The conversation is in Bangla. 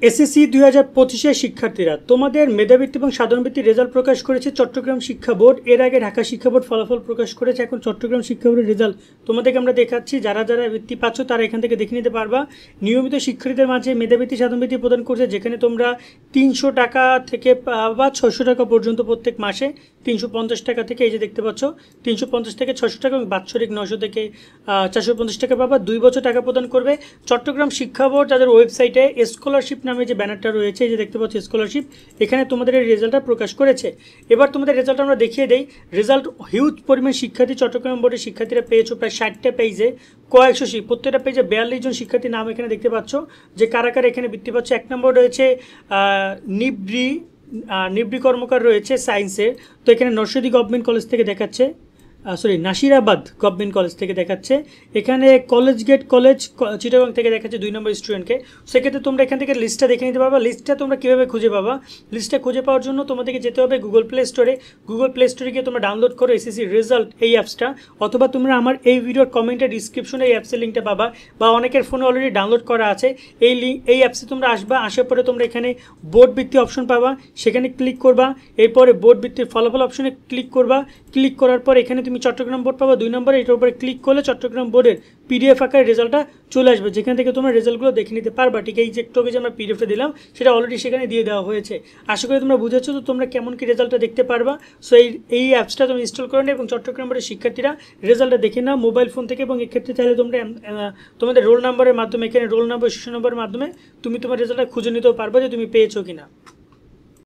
এসএসসি 2025 শিক্ষার্থীরা তোমাদের মেধাবৃত্তি এবং সাধারণ বৃত্তির রেজাল্ট প্রকাশ করেছে চট্টগ্রাম শিক্ষা বোর্ড। এর আগে ঢাকা শিক্ষা বোর্ড ফলাফল প্রকাশ করেছে। এখন চট্টগ্রাম শিক্ষা বোর্ডের রেজাল্ট তোমাদেরকে আমরা দেখাচ্ছি। যারা যারা বৃত্তি পাচ্ছ তারা এখান থেকে দেখে নিতে পারবা। নিয়মিত শিক্ষার্থীদের মাঝে মেধাবৃত্তি সাধারণ বৃত্তি প্রদান করছে, যেখানে তোমরা 300 টাকা থেকে বা 600 টাকা পর্যন্ত প্রত্যেক মাসে, 350 টাকা থেকে এই যে দেখতে পাচ্ছ 350 থেকে 600 টাকা এবং বাৎসরিক 900 থেকে 450 টাকা পাবা। 2 বছর টাকা প্রদান করবে চট্টগ্রাম শিক্ষা বোর্ড। তাদের ওয়েবসাইটে স্কলারশিপ নামে যে ব্যানারটা রয়েছে, এই যে দেখতে পাচ্ছ স্কলারশিপ, এখানে তোমাদের এই রেজাল্টটা প্রকাশ করেছে। এবার তোমাদের রেজাল্ট আমরা দেখিয়ে দেই। রেজাল্ট হিউজ পরিমাণ শিক্ষার্থী চট্টগ্রাম বোর্ডের শিক্ষার্থীরা পেয়েছো, প্রায় 60টা পেজে কয়েকশো প্রত্যেকটা পেজে 42 জন শিক্ষার্থীর নাম এখানে দেখতে পাচ্ছ যে কারা কারা এখানে বৃত্তি পাচ্ছ। 1 নম্বর রয়েছে নিবৃ কর্মকার রয়েছে সায়েন্সের, তো এখানে নরসিংদী গভর্নমেন্ট কলেজ থেকে দেখাচ্ছে, নাসিরাবাদ গভর্নমেন্ট কলেজ থেকে দেখাচ্ছে। এখানে কলেজ গেট কলেজ চিটাগং থেকে দেখাচ্ছে 2 নম্বর স্টুডেন্টকে। সেক্ষেত্রে তোমরা এখান থেকে লিস্টটা দেখে নিতে পারবা। লিস্টটা তোমরা কীভাবে খুঁজে পাবা? লিস্টটা খুঁজে পাওয়ার জন্য তোমাদেরকে যেতে হবে গুগল প্লে স্টোরে। গুগল প্লে স্টোরে গিয়ে তোমরা ডাউনলোড করো এসএসসি রেজাল্ট এই অ্যাপসটা, অথবা তোমরা আমার এই ভিডিওর কমেন্টের ডিসক্রিপশনে এই অ্যাপসের লিঙ্কটা পাবা, বা অনেকের ফোনে অলরেডি ডাউনলোড করা আছে। এই অ্যাপসে তোমরা আসবা, আসার পরে তোমরা এখানে বোর্ড বৃত্তি অপশন পাবা, সেখানে ক্লিক করবা। এরপরে বোর্ড বৃত্তির ফলাফল অপশনে ক্লিক করবা। ক্লিক করার পর এখানে তুমি চট্টগ্রাম বোর্ড পাবা 2 নম্বরে। এটার উপরে ক্লিক করলে চট্টগ্রাম বোর্ডের পিডিএফ আকারে রেজাল্টটা চলে আসবে, যেখান থেকে তোমরা রেজাল্টগুলো দেখে নিতে পারবা। ঠিক এই যে একটু যে আমরা পিডিএফটা দিলাম সেটা অলরেডি সেখানে দিয়ে দেওয়া হয়েছে। আশা করি তোমরা বুঝেছো তো তোমরা কেমন কি রেজাল্টটা দেখতে পারবা। সো এই অ্যাপসটা তুমি ইনস্টল করে নাও এবং চট্টগ্রাম বোর্ডের শিক্ষার্থীরা রেজাল্টটা দেখে নাও মোবাইল ফোন থেকে। এবং এক্ষেত্রে চাইলে তোমরা তোমাদের রোল নাম্বারের মাধ্যমে, এখানে রোল নাম্বার, শিশু নম্বরের মাধ্যমে তুমি তোমার রেজাল্টটা খুঁজে নিতেও পারবা যে তুমি পেয়েছো কিনা।